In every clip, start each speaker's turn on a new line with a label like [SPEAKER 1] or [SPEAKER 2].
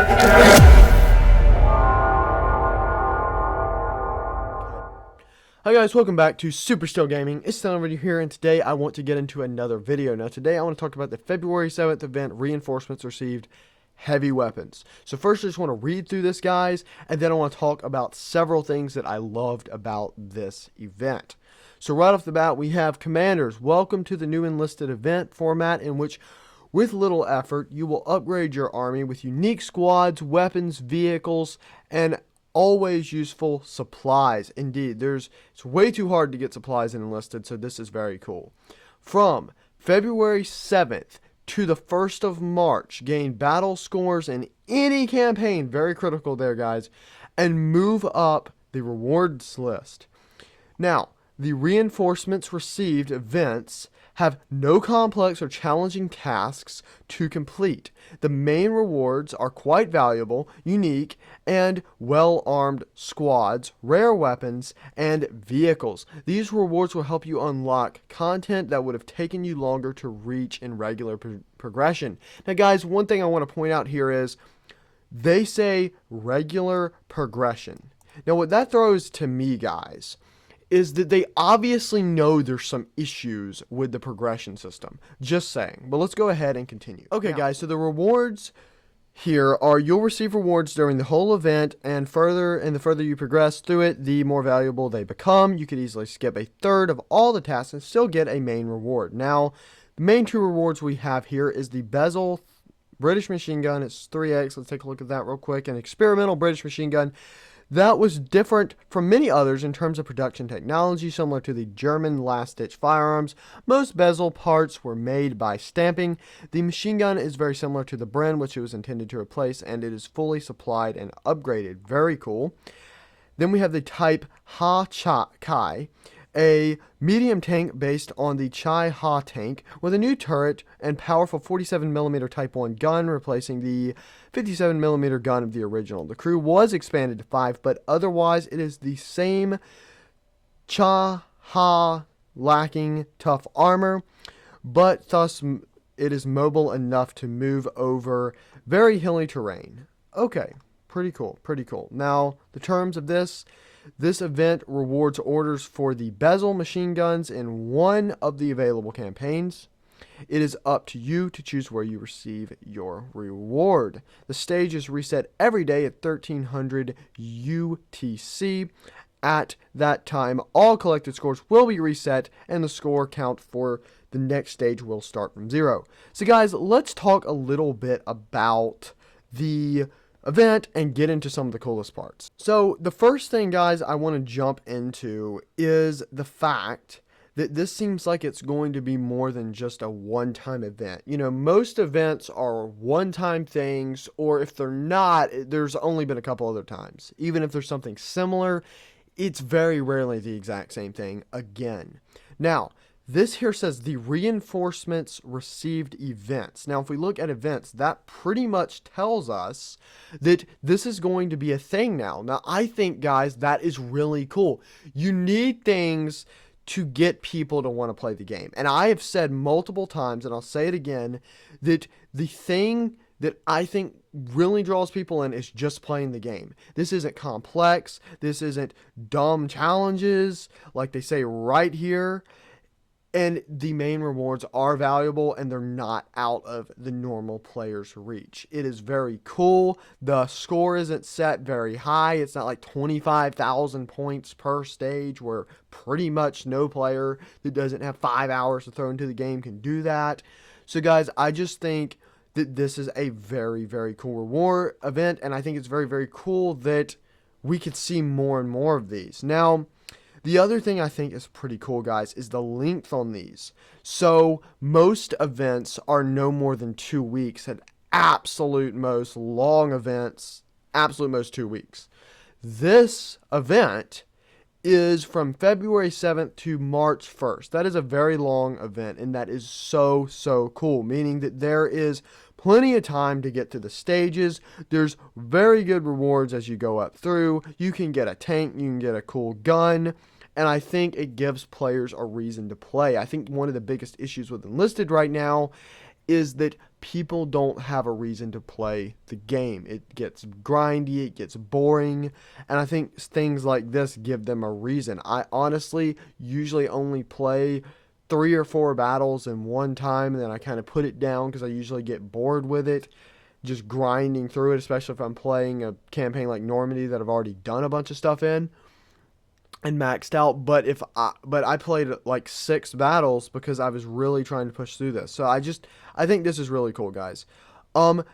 [SPEAKER 1] Hi guys, welcome back to SuperSteel Gaming. It's Steelarrow here, and today I want to get into another video. Now today I want to talk about the February 7th event, reinforcements received, heavy weapons. So first I just want to read through this, guys, and then I want to talk about several things that I loved about this event. So right off the bat, we have Commanders. Welcome to the new Enlisted Event format, in which with little effort you will upgrade your army with unique squads, weapons, vehicles, and always useful supplies. Indeed, it's way too hard to get supplies in Enlisted, so this is very cool. From February 7th to the 1st of March, gain battle scores in any campaign, very critical there, guys, and move up the rewards list. Now, the reinforcements received events have no complex or challenging tasks to complete. The main rewards are quite valuable, unique, and well-armed squads, rare weapons, and vehicles. These rewards will help you unlock content that would have taken you longer to reach in regular progression. Now, guys, one thing I want to point out here is they say regular progression. Now, what that throws to me, guys, is that they obviously know there's some issues with the progression system. Just saying. But let's go ahead and continue. Okay, guys, so the rewards here are you'll receive rewards during the whole event, and the further you progress through it, the more valuable they become. You could easily skip a third of all the tasks and still get a main reward. Now, the main two rewards we have here is the BESAL British machine gun. It's 3x. Let's take a look at that real quick. An experimental British machine gun that was different from many others in terms of production technology, similar to the German last-ditch firearms. Most bezel parts were made by stamping. The machine gun is very similar to the Bren, which it was intended to replace, and it is fully supplied and upgraded. Very cool. Then we have the Type Ha Kai, a medium tank based on the Chai Ha tank with a new turret and powerful 47mm Type 1 gun, replacing the 57mm gun of the original. The crew was expanded to 5, but otherwise it is the same Chai Ha, lacking tough armor, but thus it is mobile enough to move over very hilly terrain. Okay, pretty cool, pretty cool. Now, the terms of this event rewards orders for the BESAL machine guns in one of the available campaigns. It is up to you to choose where you receive your reward. The stage is reset every day at 1300 UTC. At that time, all collected scores will be reset, and the score count for the next stage will start from 0. So guys, let's talk a little bit about the event and get into some of the coolest parts. So the first thing, guys, I want to jump into is the fact that this seems like it's going to be more than just a one-time event. You know, most events are one-time things, or if they're not, there's only been a couple other times. Even if there's something similar, it's very rarely the exact same thing again. Now, this here says the reinforcements received events. Now, if we look at events, that pretty much tells us that this is going to be a thing now. Now, I think, guys, that is really cool. You need things to get people to want to play the game. And I have said multiple times, and I'll say it again, that the thing that I think really draws people in is just playing the game. This isn't complex. This isn't dumb challenges like they say right here. And the main rewards are valuable, and they're not out of the normal player's reach. It is very cool. The score isn't set very high. It's not like 25,000 points per stage, where pretty much no player that doesn't have 5 hours to throw into the game can do that. So guys, I just think that this is a very, very cool reward event, and I think it's very, very cool that we could see more and more of these. Now, the other thing I think is pretty cool, guys, is the length on these. So most events are no more than 2 weeks. At absolute most, long events, absolute most 2 weeks. This event is from February 7th to March 1st. That is a very long event, and that is so, so cool, meaning that there is plenty of time to get to the stages. There's very good rewards as you go up through. You can get a tank, you can get a cool gun, and I think it gives players a reason to play. I think one of the biggest issues with Enlisted right now is that people don't have a reason to play the game. It gets grindy, it gets boring, and I think things like this give them a reason. I honestly usually only play 3 or 4 battles in one time, and then I kind of put it down because I usually get bored with it, just grinding through it, especially if I'm playing a campaign like Normandy that I've already done a bunch of stuff in and maxed out. But I played like 6 battles because I was really trying to push through this. So I think this is really cool, guys.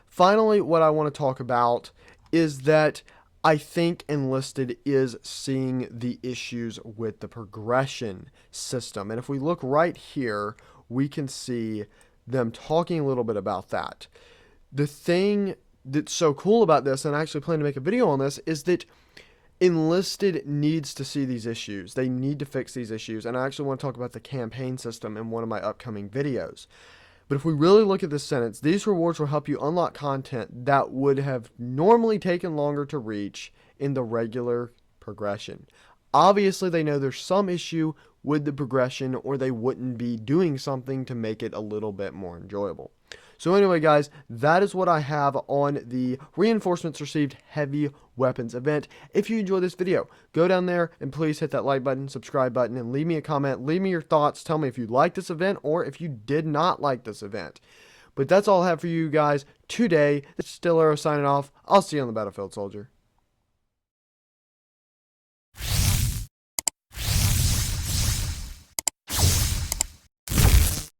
[SPEAKER 1] Finally, what I want to talk about is that I think Enlisted is seeing the issues with the progression system. And if we look right here, we can see them talking a little bit about that. The thing that's so cool about this, and I actually plan to make a video on this, is that Enlisted needs to see these issues. They need to fix these issues. And I actually want to talk about the campaign system in one of my upcoming videos. But if we really look at this sentence, these rewards will help you unlock content that would have normally taken longer to reach in the regular progression. Obviously, they know there's some issue with the progression, or they wouldn't be doing something to make it a little bit more enjoyable. So anyway, guys, that is what I have on the Reinforcements Received Heavy Weapons event. If you enjoyed this video, go down there and please hit that like button, subscribe button, and leave me a comment. Leave me your thoughts. Tell me if you liked this event or if you did not like this event. But that's all I have for you guys today. This is Steelarrow signing off. I'll see you on the battlefield, soldier.